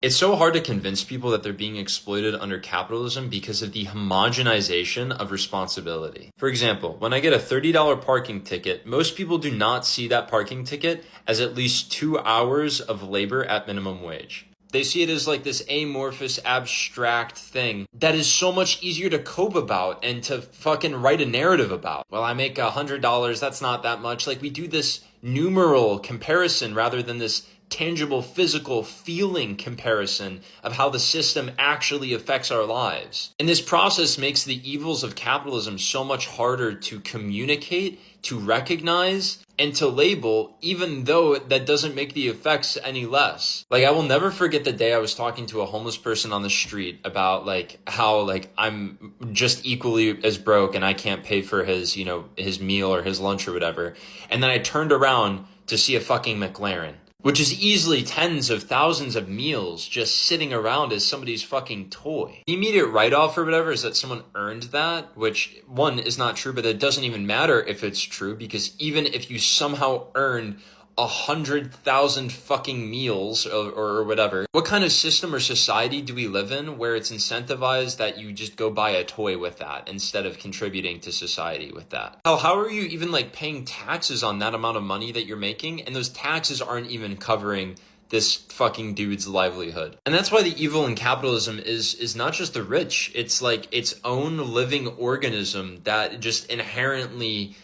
It's so hard to convince people that they're being exploited under capitalism because of the homogenization of responsibility. For example, when I get a $30 parking ticket, most people do not see that parking ticket as at least 2 hours of labor at minimum wage. They see it as like this amorphous, abstract thing that is so much easier to cope about and to fucking write a narrative about. Well, I make $100, that's not that much. Like, we do this numeral comparison rather than this tangible, physical, feeling comparison of how the system actually affects our lives. And this process makes the evils of capitalism so much harder to communicate, to recognize, and to label, even though that doesn't make the effects any less. Like, I will never forget the day I was talking to a homeless person on the street about like how like I'm just equally as broke and I can't pay for his, his meal or his lunch or whatever. And then I turned around to see a fucking McLaren, which is easily tens of thousands of meals just sitting around as somebody's fucking toy. The immediate write-off or whatever is that someone earned that, which, one, is not true, but it doesn't even matter if it's true, because even if you somehow earned 100,000 fucking meals or whatever, what kind of system or society do we live in where it's incentivized that you just go buy a toy with that instead of contributing to society with that? How are you even like paying taxes on that amount of money that you're making? And those taxes aren't even covering this fucking dude's livelihood. And that's why the evil in capitalism is not just the rich. It's like its own living organism that just inherently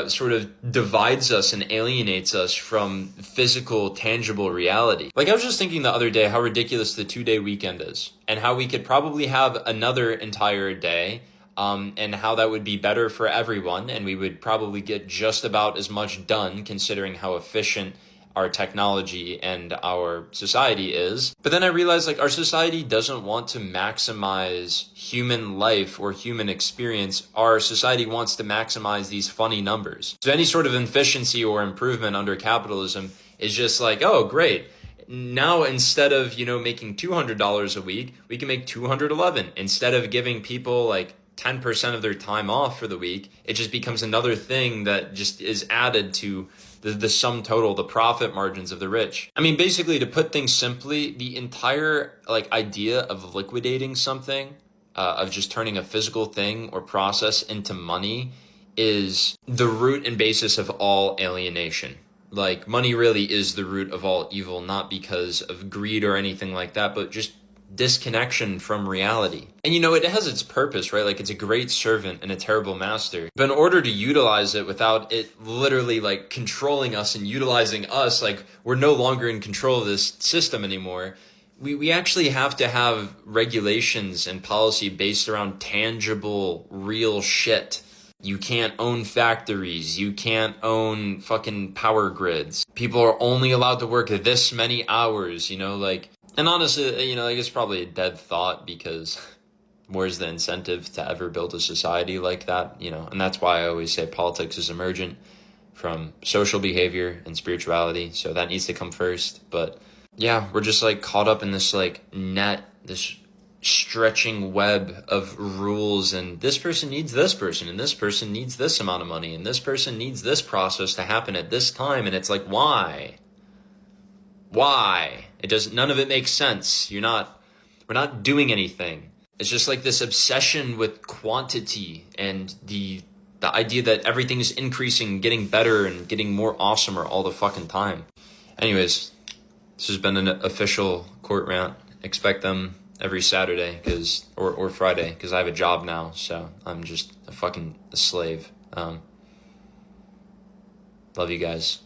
sort of divides us and alienates us from physical, tangible reality. Like, I was just thinking the other day how ridiculous the 2-day weekend is, and how we could probably have another entire day, and how that would be better for everyone, and we would probably get just about as much done considering how efficient our technology and our society is. But then I realized like our society doesn't want to maximize human life or human experience. Our society wants to maximize these funny numbers. So any sort of efficiency or improvement under capitalism is just like, oh, great. Now, instead of, making $200 a week, we can make $211. Instead of giving people like 10% of their time off for the week, it just becomes another thing that just is added to the sum total, the profit margins of the rich. I mean, basically, to put things simply, the entire like idea of liquidating something, of just turning a physical thing or process into money, is the root and basis of all alienation. Like, money really is the root of all evil, not because of greed or anything like that, but just disconnection from reality. And it has its purpose, right? Like, it's a great servant and a terrible master. But in order to utilize it without it literally like controlling us and utilizing us, like we're no longer in control of this system anymore, we actually have to have regulations and policy based around tangible, real shit. You can't own factories. You can't own fucking power grids. People are only allowed to work this many hours, and honestly, it's probably a dead thought, because where's the incentive to ever build a society like that, And that's why I always say politics is emergent from social behavior and spirituality. So that needs to come first. But yeah, we're just like caught up in this like net, this stretching web of rules, and this person needs this person, and this person needs this amount of money, and this person needs this process to happen at this time. And it's like, why? None of it makes sense. We're not doing anything. It's just like this obsession with quantity and the idea that everything is increasing, getting better, and getting more awesomer all the fucking time. Anyways, this has been an official court rant. Expect them every Saturday or Friday, because I have a job now, so I'm just a slave. Love you guys.